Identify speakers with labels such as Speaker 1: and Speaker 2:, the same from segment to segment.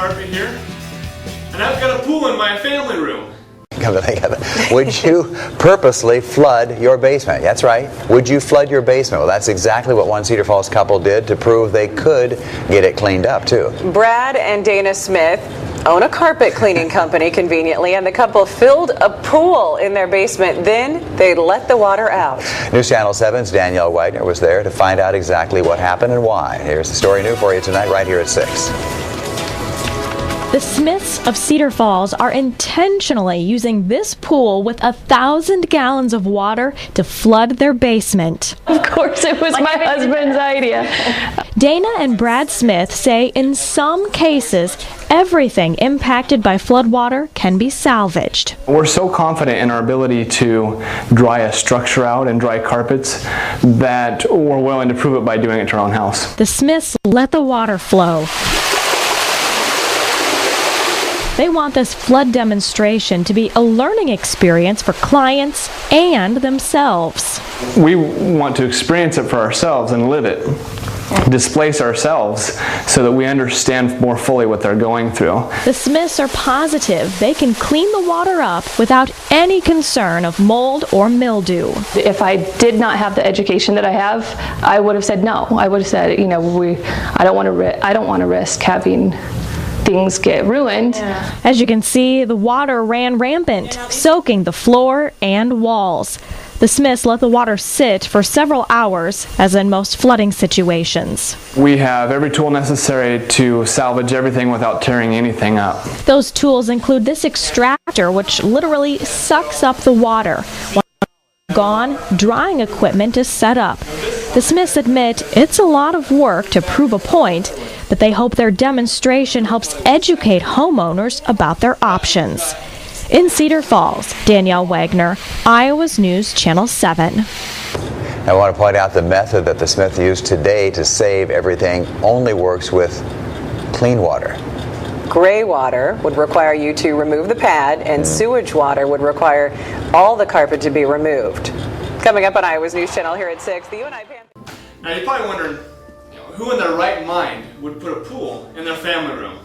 Speaker 1: carpet here, and I've got a pool in my family room.
Speaker 2: Would you purposely flood your basement? That's right. Would you flood your basement? Well, that's exactly what one Cedar Falls couple did to prove they could get it cleaned up, too.
Speaker 3: Brad and Dana Smith own a carpet cleaning company, conveniently, and the couple filled a pool in their basement. Then they let the water out.
Speaker 2: News Channel 7's Danielle Wagner was there to find out exactly what happened and why. Here's the story new for you tonight, right here at 6.
Speaker 4: The Smiths of Cedar Falls are intentionally using this pool with 1,000 gallons of water to flood their basement.
Speaker 5: Of course, it was my husband's idea.
Speaker 4: Dana and Brad Smith say in some cases, everything impacted by floodwater can be salvaged.
Speaker 6: We're so confident in our ability to dry a structure out and dry carpets that we're willing to prove it by doing it to our own house.
Speaker 4: The Smiths let the water flow. They want this flood demonstration to be a learning experience for clients and themselves.
Speaker 6: We want to experience it for ourselves and live it, displace ourselves so that we understand more fully what they're going through.
Speaker 4: The Smiths are positive they can clean the water up without any concern of mold or mildew.
Speaker 5: If I did not have the education that I have, I would have said no. I would have said, you know, I don't want to risk having things get ruined.
Speaker 4: As you can see, the water ran rampant, soaking the floor and walls. The Smiths let the water sit for several hours, as in most flooding situations.
Speaker 6: We have every tool necessary to salvage everything without tearing anything up.
Speaker 4: Those tools include this extractor, which literally sucks up the water. When gone, drying equipment is set up. The Smiths admit it's a lot of work to prove a point, but they hope their demonstration helps educate homeowners about their options. In Cedar Falls, Danielle Wagner, Iowa's News Channel 7.
Speaker 2: I want to point out the method that the Smith used today to save everything only works with clean water.
Speaker 3: Gray water would require you to remove the pad, and sewage water would require all the carpet to be removed. Coming up on Iowa's News Channel here at 6, the UNI Pan.
Speaker 1: Now you're probably wondering, who in their right mind would put a pool in their family room?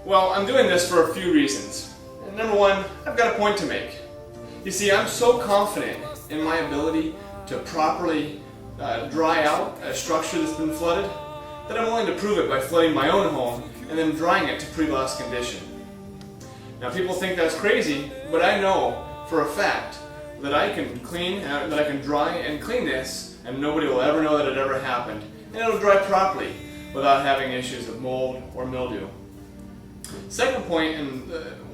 Speaker 1: Well, I'm doing this for a few reasons. And number one, I've got a point to make. You see, I'm so confident in my ability to properly dry out a structure that's been flooded that I'm willing to prove it by flooding my own home and then drying it to pre-loss condition. Now people think that's crazy, but I know for a fact that I can clean, that I can dry and clean this, and nobody will ever know that it ever happened, and it'll dry properly without having issues of mold or mildew. Second point, and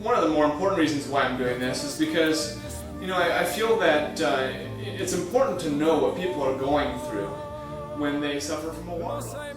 Speaker 1: one of the more important reasons why I'm doing this, is because I feel that it's important to know what people are going through when they suffer from a water loss.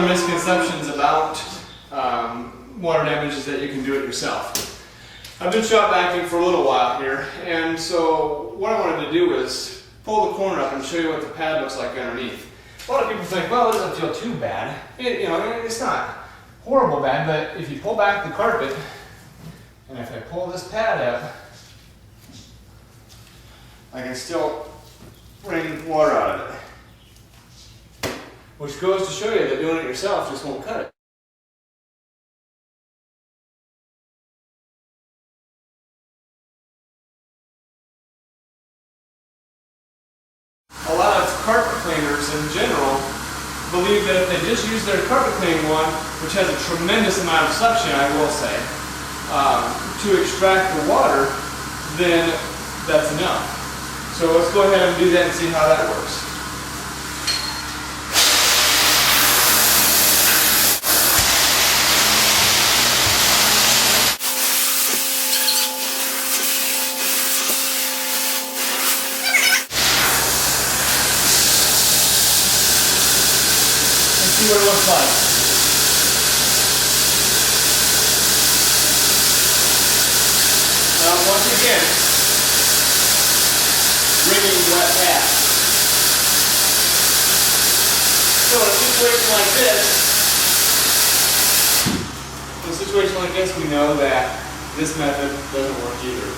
Speaker 1: Misconceptions about water damage is that you can do it yourself. I've been shop vacuuming for a little while here, and so what I wanted to do is pull the corner up and show you what the pad looks like underneath. A lot of people think, well, it doesn't feel too bad. It's not horrible bad, but if you pull back the carpet, and if I pull this pad up, I can still wring water out of it. Which goes to show you that doing it yourself just won't cut it. A lot of carpet cleaners in general believe that if they just use their carpet cleaning wand, which has a tremendous amount of suction, I will say, to extract the water, then that's enough. So let's go ahead and do that and see how that works. See what it looks like. Now, once again, wringing wet pad. So in a situation like this, we know that this method doesn't work either.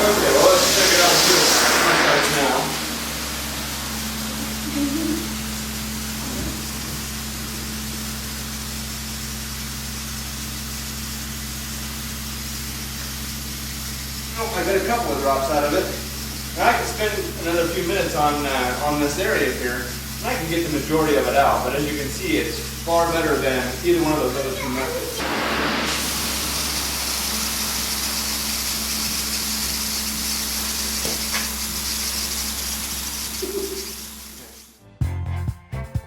Speaker 1: Okay, well, let's check it out and see what it looks like now. Oh, I got a couple of drops out of it. Now I can spend another few minutes on this area here, and I can get the majority of it out. But as you can see, it's far better than either one of those other two methods.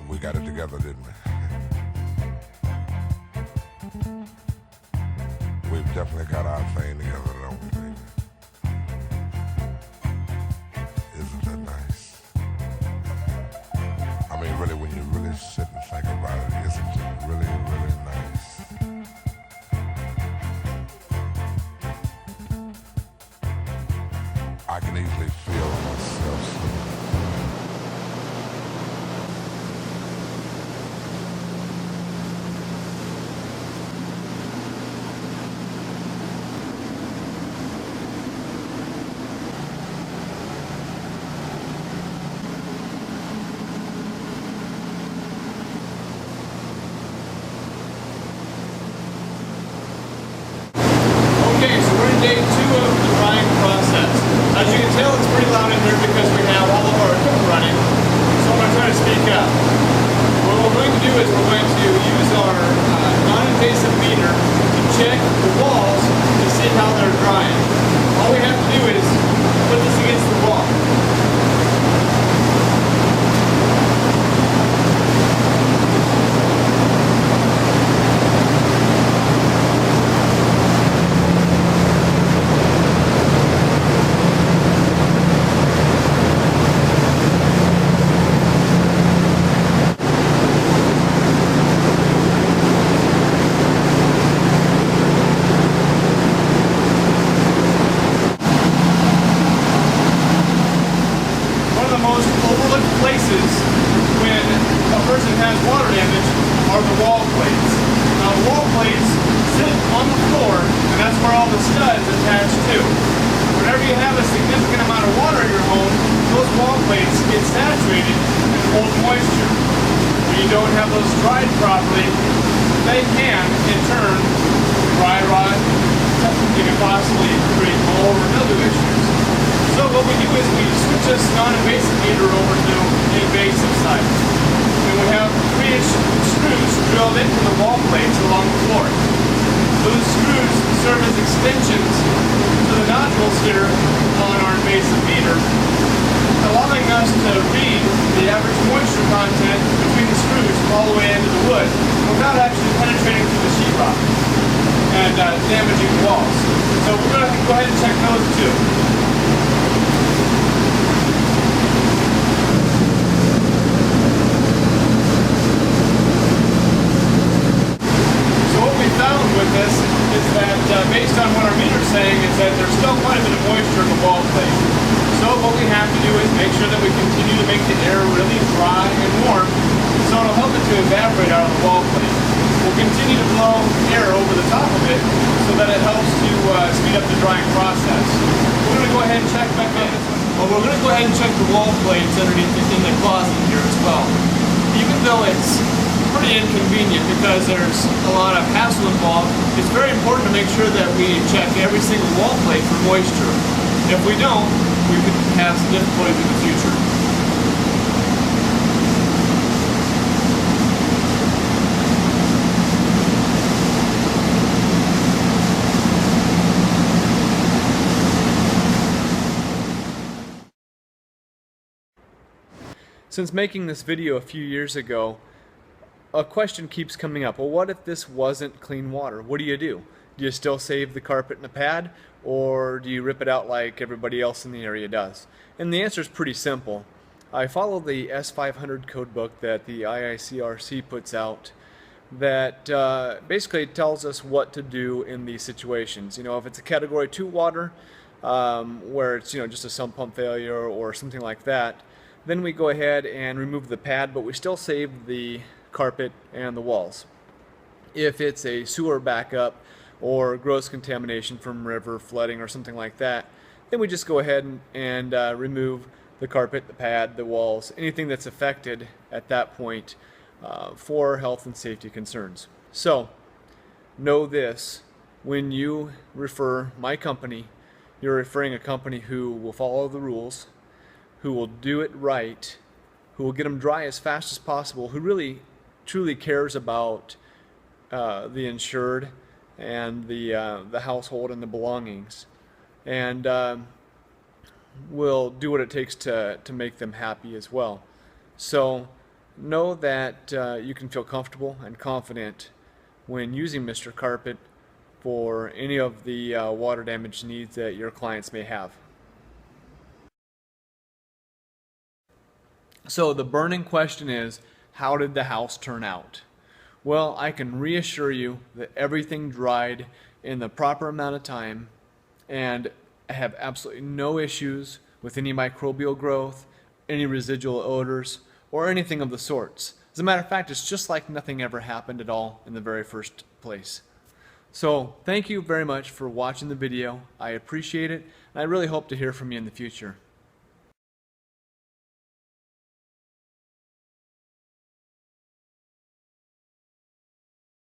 Speaker 7: We got it together, didn't we? We've definitely got our thing together, don't we, baby? Isn't that nice? I mean, really, when you really sit and think about it, isn't it really, really nice? I can easily feel myself slipping.
Speaker 1: Okay, so we're in day 2 of the drying process. As you can tell, it's pretty loud in here because we have all of our equipment running, so I'm going to try to speak up. What we're going to do is we're going to use our non-invasive meter to check the walls to see how they're drying. All we have to do is put this against the wall. Places when a person has water damage are the wall plates. Now the wall plates sit on the floor, and that's where all the studs attach to. We're Whenever you have a significant amount of water in your home, those wall plates get saturated and hold moisture. When you don't have those dried properly, they can, in turn, dry rot, you can possibly create mold or mildew issues. So what we do is we switch this non-invasive meter over to the invasive side. And we have 3-inch screws drilled into the wall plates along the floor. Those screws serve as extensions to the nodules here on our invasive meter, allowing us to read the average moisture content between the screws all the way into the wood without actually penetrating through the sheetrock and damaging the walls. So we're going to go ahead and check those too. So what we found with this is that based on what our meter's saying is that there's still quite a bit of moisture in the wall plate. So what we have to do is make sure that we continue to make the air really dry and warm, so it'll help it to evaporate out of the wall plate. We'll continue to blow air over the top of it so that it helps to speed up the drying process. We're going to go ahead and check back on this one. Well, we're going to go ahead and check the wall plates underneath in the closet here as well. Even though it's pretty inconvenient because there's a lot of hassle involved, it's very important to make sure that we check every single wall plate for moisture. If we don't, we could have some difficulties in the future.
Speaker 6: Since making this video a few years ago, a question keeps coming up. Well, what if this wasn't clean water? What do you do? Do you still save the carpet and the pad, or do you rip it out like everybody else in the area does? And the answer is pretty simple. I follow the S500 code book that the IICRC puts out that basically tells us what to do in these situations. You know, if it's a Category 2 water, where it's, you know, just a sump pump failure or something like that, then we go ahead and remove the pad, but we still save the carpet and the walls. If it's a sewer backup or gross contamination from river flooding or something like that, then we just go ahead and remove the carpet, the pad, the walls, anything that's affected at that point for health and safety concerns. So know this: when you refer my company, you're referring a company who will follow the rules, who will do it right, who will get them dry as fast as possible, who really truly cares about the insured and the household and the belongings, and will do what it takes to make them happy as well. So know that you can feel comfortable and confident when using Mr. Carpet for any of the water damage needs that your clients may have. So the burning question is, how did the house turn out? Well, I can reassure you that everything dried in the proper amount of time, and I have absolutely no issues with any microbial growth, any residual odors, or anything of the sorts. As a matter of fact, it's just like nothing ever happened at all in the very first place. So thank you very much for watching the video. I appreciate it, and I really hope to hear from you in the future.